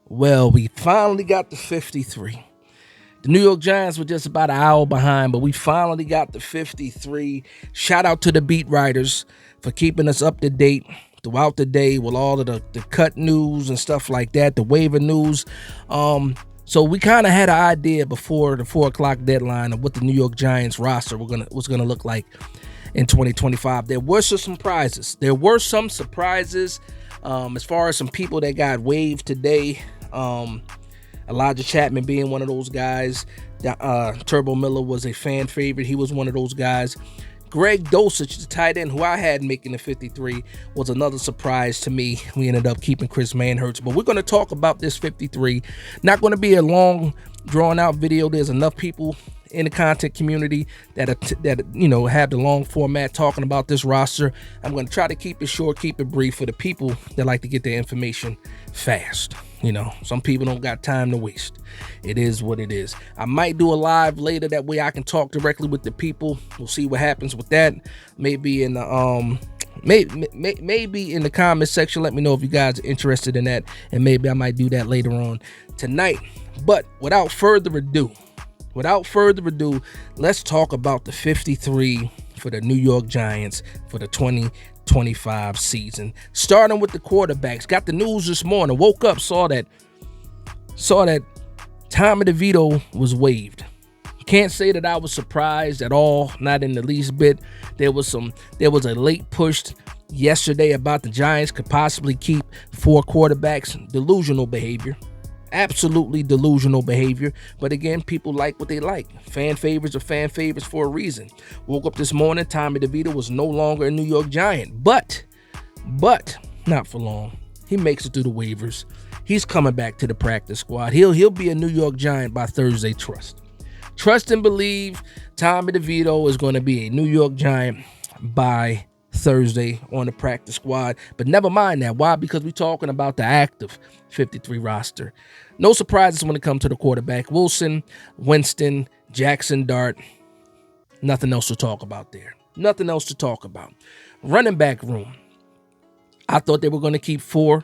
Well, we finally got the 53. The New York Giants were just about an hour behind, but we finally got the 53. Shout out to the beat writers for keeping us up to date throughout the day with all of the cut news and stuff like that, the waiver news. So we kind of had an idea before the 4 o'clock deadline of what the New York Giants roster was gonna look like in 2025. There were some surprises. As far as some people that got waived today. Elijah Chapman being one of those guys. Turbo Miller was a fan favorite. He was one of those guys. Greg Dulcich, the tight end who I had making the 53, was another surprise to me. We ended up keeping Chris Manhertz. But we're going to talk about this 53. Not going to be a long, drawn-out video. There's enough people in the content community that have the long format talking about this roster. I'm going to try to keep it short, keep it brief for the people that like to get their information fast. Some people don't got time to waste. It is what it is. I might do a live later, that way I can talk directly with the people. We'll see what happens with that. Maybe in the maybe in the comment section, let me know if you guys are interested in that, and maybe I might do that later on tonight. But without further ado, let's talk about the 53 for the New York Giants for the 2025 season. Starting with the quarterbacks. Got the news this morning. Woke up, saw that Tommy DeVito was waived. Can't say that I was surprised at all, not in the least bit. There was a late push yesterday about the Giants could possibly keep 4 quarterbacks. Delusional behavior. Absolutely delusional behavior. But again, people like what they like. Fan favorites are fan favorites for a reason. Woke up this morning, Tommy DeVito was no longer a New York Giant. But not for long. He makes it through the waivers. He's coming back to the practice squad. He'll be a New York Giant by Thursday. Trust and believe Tommy DeVito is going to be a New York Giant by Thursday on the practice squad. But never mind that. Why? Because we're talking about the active 53 roster. No surprises when it comes to the quarterback. Wilson, Winston, Jackson Dart. Nothing else to talk about there. Nothing else to talk about. Running back room. I thought they were going to keep 4.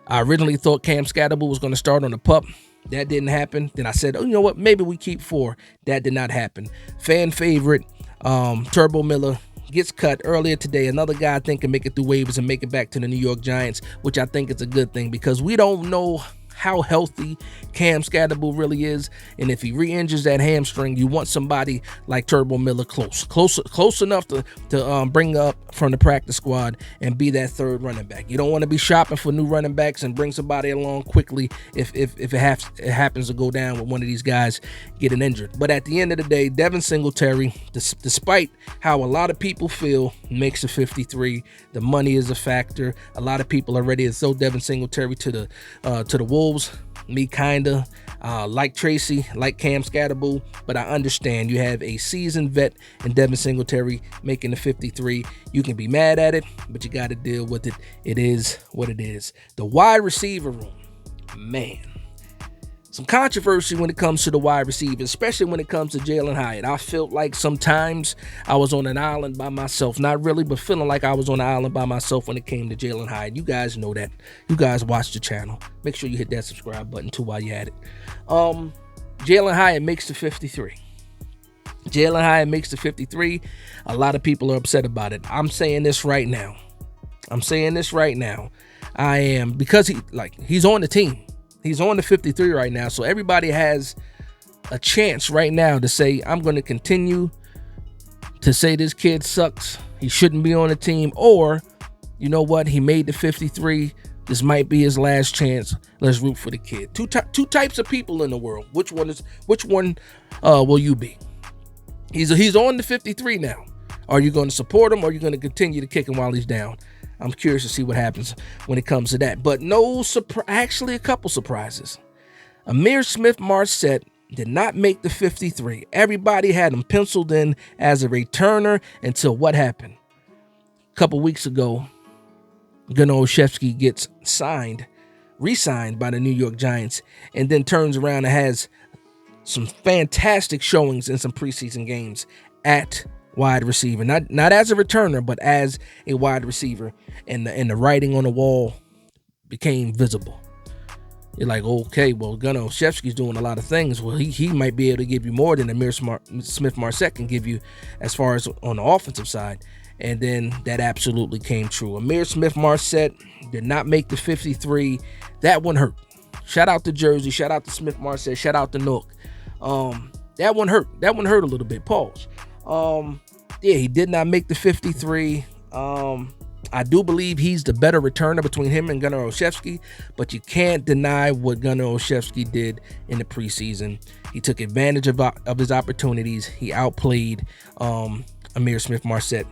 I originally thought Cam Scatterbull was going to start on the pup. That didn't happen. Then I said, you know what? Maybe we keep 4. That did not happen. Fan favorite, Turbo Miller, gets cut earlier today. Another guy I think can make it through waivers and make it back to the New York Giants, which I think is a good thing, because we don't know how healthy Cam Scatterbull really is, and if he re-injures that hamstring, you want somebody like Turbo Miller close enough to bring up from the practice squad and be that third running back. You don't want to be shopping for new running backs and bring somebody along quickly if it happens to go down with one of these guys getting injured. But at the end of the day, Devin Singletary, despite how a lot of people feel, makes the 53. The money is a factor. A lot of people are ready to throw Devin Singletary to the Wolves. Me kinda like Tracy, like Cam Scatterbull, but I understand you have a seasoned vet and Devin Singletary making the 53. You can be mad at it, but you got to deal with it. It is what it is. The wide receiver room, man. Some controversy when it comes to the wide receiver, especially when it comes to Jalin Hyatt. I felt like sometimes I was on an island by myself. Not really, but feeling like I was on an island by myself when it came to Jalin Hyatt. You guys know that. You guys watch the channel. Make sure you hit that subscribe button too while you're at it. Jalin Hyatt makes the 53. Jalin Hyatt makes the 53. A lot of people are upset about it. I'm saying this right now. I am, because he's on the team. He's on the 53 right now, so everybody has a chance right now to say, I'm going to continue to say this kid sucks, he shouldn't be on the team, or, you know what, he made the 53, this might be his last chance, let's root for the kid. Two types of people in the world. Which one will you be? He's on the 53 now. Are you going to support him, or are you going to continue to kick him while he's down? I'm curious to see what happens when it comes to that. But actually a couple surprises. Ihmir Smith-Marsette did not make the 53. Everybody had him penciled in as a returner until what happened? A couple weeks ago, Gunnar Olszewski gets re-signed by the New York Giants, and then turns around and has some fantastic showings in some preseason games at wide receiver, not as a returner, but as a wide receiver, and the writing on the wall became visible. You're like, okay, well, Gunnar Olszewski's doing a lot of things. Well, he might be able to give you more than Amir Smith-Marsette can give you as far as on the offensive side. And then that absolutely came true. Amir Smith-Marsette did not make the 53. That one hurt. Shout out to Jersey. Shout out to Smith-Marsette. Shout out to Nook. That one hurt. That one hurt a little bit. Pause. Yeah, he did not make the 53. I do believe he's the better returner between him and Gunnar Olszewski, but you can't deny what Gunnar Olszewski did in the preseason. He took advantage of his opportunities. He outplayed Amir Smith-Marsette,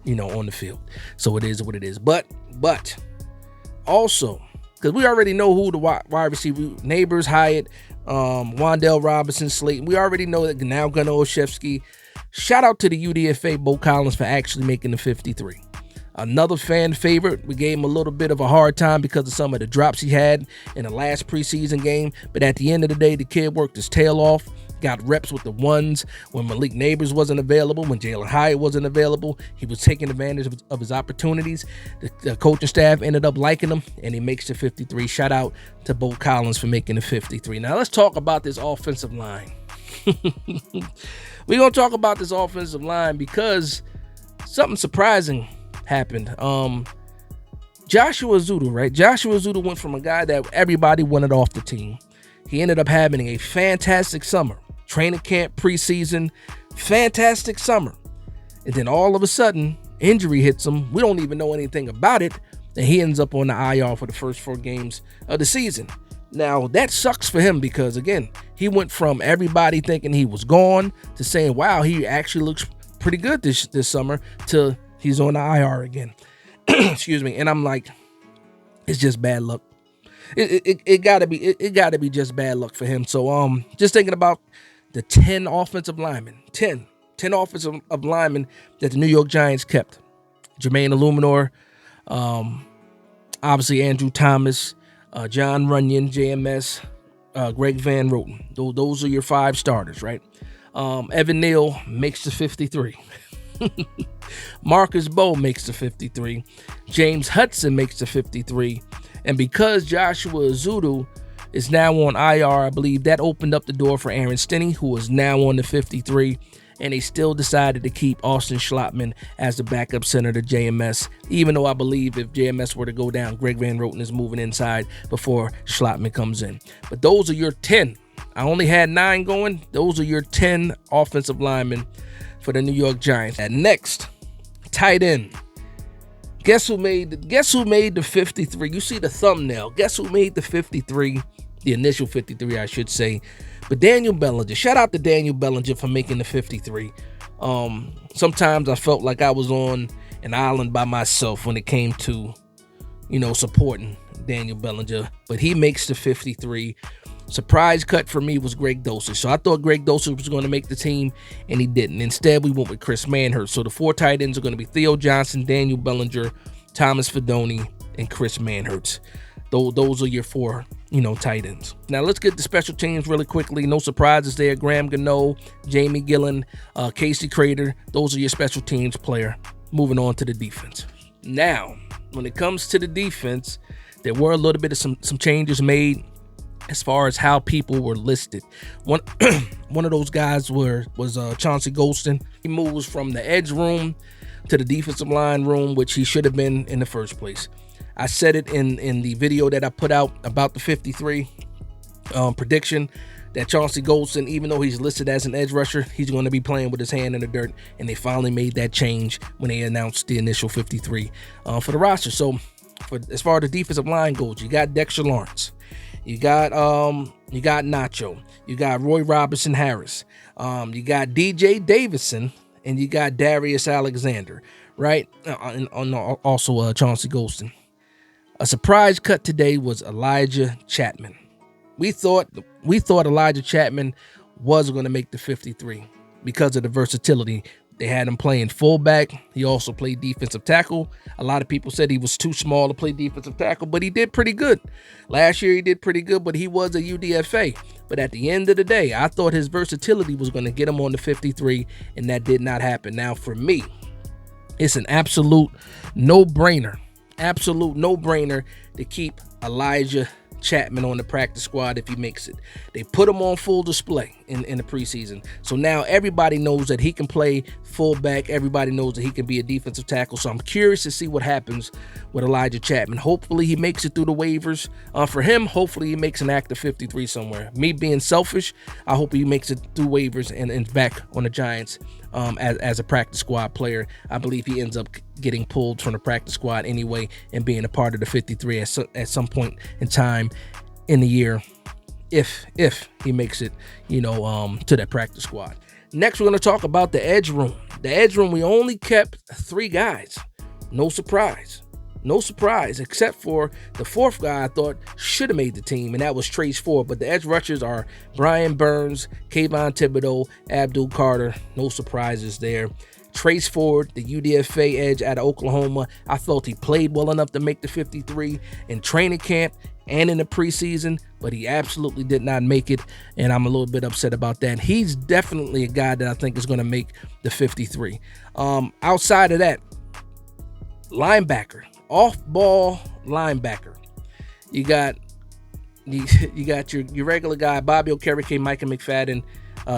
on the field. So it is what it is. But also, because we already know who the wide receiver, Neighbors, Hyatt, Wan'Dale Robinson, Slayton. We already know that now Gunnar Olszewski. Shout out to the UDFA, Bo Collins, for actually making the 53. Another fan favorite. We gave him a little bit of a hard time because of some of the drops he had in the last preseason game. But at the end of the day, the kid worked his tail off, got reps with the ones when Malik Neighbors wasn't available, when Jalen Hyatt wasn't available. He was taking advantage of his opportunities. The coaching staff ended up liking him, and he makes the 53. Shout out to Bo Collins for making the 53. Now, let's talk about this offensive line. We're going to talk about this offensive line because something surprising happened. Joshua Ezeudu, right? Joshua Ezeudu went from a guy that everybody wanted off the team. He ended up having a fantastic summer. Training camp, preseason, fantastic summer. And then all of a sudden, injury hits him. We don't even know anything about it. And he ends up on the IR for the first 4 games of the season. Now, that sucks for him because, again, he went from everybody thinking he was gone to saying, wow, he actually looks pretty good this summer, to he's on the IR again. Excuse me. And I'm like, it's just bad luck. It gotta be just bad luck for him. So just thinking about the 10 offensive linemen, 10 offensive linemen that the New York Giants kept. Jermaine Illuminor, obviously Andrew Thomas, John Runyon, JMS, Greg Van Roten. Those are your 5 starters, right? Evan Neal makes the 53. Marcus Bowe makes the 53. James Hudson makes the 53. And because Joshua Ezeudu is now on IR, I believe that opened up the door for Aaron Stinney, who is now on the 53. And they still decided to keep Austin Schlottman as the backup center to JMS, even though I believe if JMS were to go down, Greg Van Roten is moving inside before Schlottman comes in. But those are your 10. I only had 9 going. Those are your 10 offensive linemen for the New York Giants. And next, tight end. Guess who made the 53? You see the thumbnail. Guess who made the 53? The initial 53, I should say. But Daniel Bellinger. Shout out to Daniel Bellinger for making the 53. Sometimes I felt like I was on an island by myself when it came to, supporting Daniel Bellinger. But he makes the 53. Surprise cut for me was Greg Dulcich. So I thought Greg Dulcich was going to make the team, and he didn't. Instead, we went with Chris Manhertz. So the 4 tight ends are going to be Theo Johnson, Daniel Bellinger, Thomas Fidone, and Chris Manhertz. Those are your 4, tight ends. Now let's get the special teams really quickly. No surprises there. Graham Gano, Jamie Gillen, Casey Crater. Those are your special teams player. Moving on to the defense. Now, when it comes to the defense, there were a little bit of some changes made as far as how people were listed. One of those guys was Chauncey Golston. He moves from the edge room to the defensive line room, which he should have been in the first place. I said it in the video that I put out about the 53 prediction that Chauncey Golston, even though he's listed as an edge rusher, he's going to be playing with his hand in the dirt, and they finally made that change when they announced the initial 53 for the roster. So as far as the defensive line goes, you got Dexter Lawrence. You got Nacho. You got Roy Robinson Harris. You got DJ Davison, and you got Darius Alexander, right? And also Chauncey Golston. A surprise cut today was Elijah Chapman. We thought Elijah Chapman was going to make the 53 because of the versatility. They had him playing fullback. He also played defensive tackle. A lot of people said he was too small to play defensive tackle, but he did pretty good. Last year he did pretty good, but he was a UDFA. But at the end of the day, I thought his versatility was going to get him on the 53, and that did not happen. Now, for me, it's an absolute no-brainer to keep Elijah Chapman on the practice squad if he makes it. They put him on full display in the preseason. So now everybody knows that he can play fullback. Everybody knows that he can be a defensive tackle. So I'm curious to see what happens with Elijah Chapman. Hopefully he makes it through the waivers. For him, hopefully he makes an active 53 somewhere. Me being selfish, I hope he makes it through waivers and back on the Giants as a practice squad player. I believe he ends up getting pulled from the practice squad anyway and being a part of the 53 at some point in time in the year, if he makes it, to that practice squad. Next, we're going to talk about the edge room. The edge room, we only kept 3 guys. No surprise, except for the 4th guy I thought should have made the team, and that was Trace Ford. But the edge rushers are Brian Burns, Kayvon Thibodeau, Abdul Carter. No surprises there. Trace Ford, the UDFA edge out of Oklahoma, I felt he played well enough to make the 53 in training camp and in the preseason, but he absolutely did not make it, and I'm a little bit upset about that. He's definitely a guy that I think is going to make the 53. Outside of that, linebacker, off-ball linebacker. You got your regular guy, Bobby Okereke, Micah McFadden,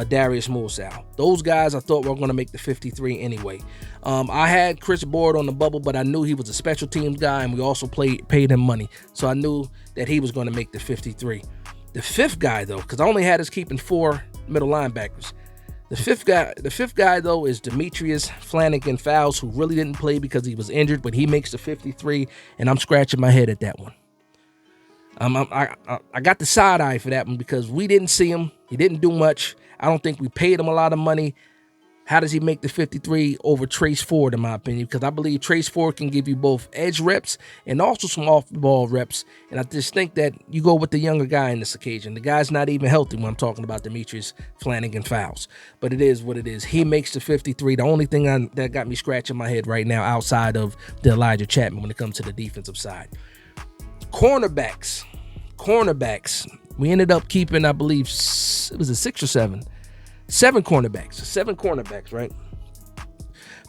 Darius Mursal. Those guys I thought were going to make the 53 anyway. I had Chris Board on the bubble, but I knew he was a special teams guy, and we also paid him money. So I knew that he was going to make the 53. The 5th guy, though, because I only had us keeping 4 middle linebackers. The fifth guy, though, is Demetrius Flannigan-Fowles, who really didn't play because he was injured, but he makes the 53, and I'm scratching my head at that one. I got the side eye for that one because we didn't see him. He didn't do much. I don't think we paid him a lot of money. How does he make the 53 over Trace Ford, in my opinion? Because I believe Trace Ford can give you both edge reps and also some off-ball reps. And I just think that you go with the younger guy in this occasion. The guy's not even healthy when I'm talking about Demetrius Flannigan-Fowles. But it is what it is. He makes the 53. The only thing that got me scratching my head right now outside of the Elijah Chapman when it comes to the defensive side. Cornerbacks. We ended up keeping, I believe, it was a 6 or 7. 7 cornerbacks, right?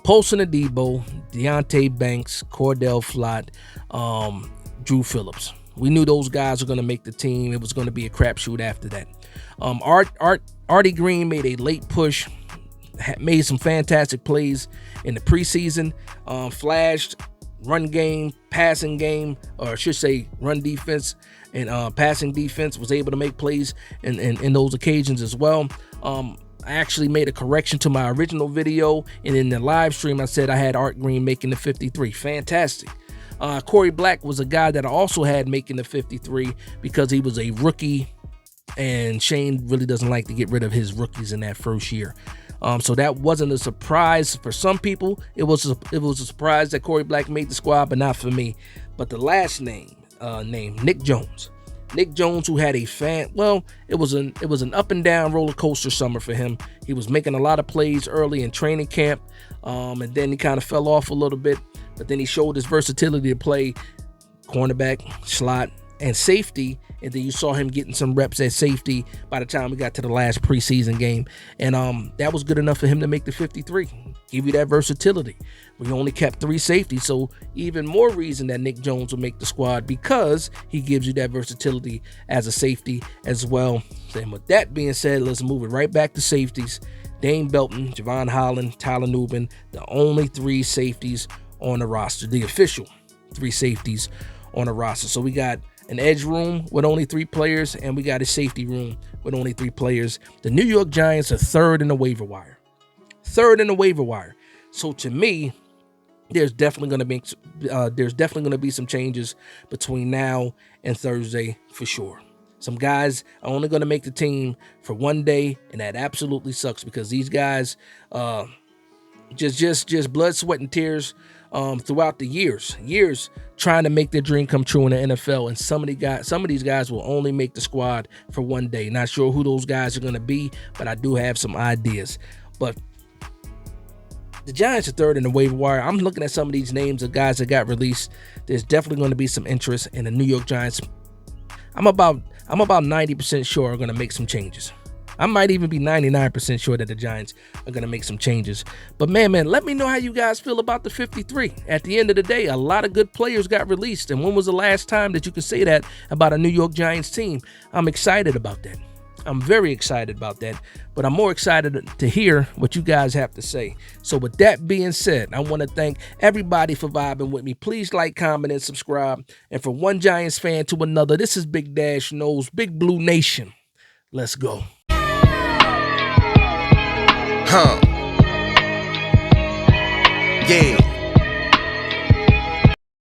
Paulson Adebo, Deonte Banks, Cordell Flott, Drew Phillips. We knew those guys were going to make the team. It was going to be a crapshoot after that. Artie Green made a late push, made some fantastic plays in the preseason, flashed run game, passing game, or I should say run defense and passing defense, was able to make plays in those occasions as well. I actually made a correction to my original video, and in the live stream I said I had Art Green making the 53. Fantastic. Corey Black was a guy that I also had making the 53 because he was a rookie, and Shane really doesn't like to get rid of his rookies in that first year. So that wasn't a surprise for some people. It was a surprise that Corey Black made the squad, but not for me. But the last name, Nick Jones. Nick Jones, who had it was an up and down roller coaster summer for him. He was making a lot of plays early in training camp, and then he kind of fell off a little bit. But then he showed his versatility to play cornerback, slot, and safety. And then you saw him getting some reps at safety by the time we got to the last preseason game. And that was good enough for him to make the 53. Give you that versatility. We only kept 3 safeties, so even more reason that Nick Jones will make the squad because he gives you that versatility as a safety as well. And with that being said, let's move it right back to safeties. Dane Belton, Javon Holland, Tyler Nubin, the only 3 safeties on the roster, the official 3 safeties on the roster. So we got an edge room with only 3 players, and we got a safety room with only 3 players. The New York Giants are 3rd in the waiver wire. So to me, there's definitely going to be some changes between now and Thursday for sure. Some guys are only going to make the team for one day, and that absolutely sucks because these guys just blood, sweat, and tears throughout the years trying to make their dream come true in the NFL. And some of these guys will only make the squad for one day. Not sure who those guys are going to be, but I do have some ideas. But the Giants are 3rd in the waiver wire. I'm looking at some of these names of guys that got released. There's definitely going to be some interest in the New York Giants. I'm about 90% sure are going to make some changes. I might even be 99% sure that the Giants are going to make some changes. But man, let me know how you guys feel about the 53. At the end of the day, a lot of good players got released. And when was the last time that you could say that about a New York Giants team? I'm excited about that. I'm very excited about that, but I'm more excited to hear what you guys have to say. So with that being said, I want to thank everybody for vibing with me. Please like, comment, and subscribe. And from one Giants fan to another, this is Big Dash Knows, Big Blue Nation. Let's go. Yeah.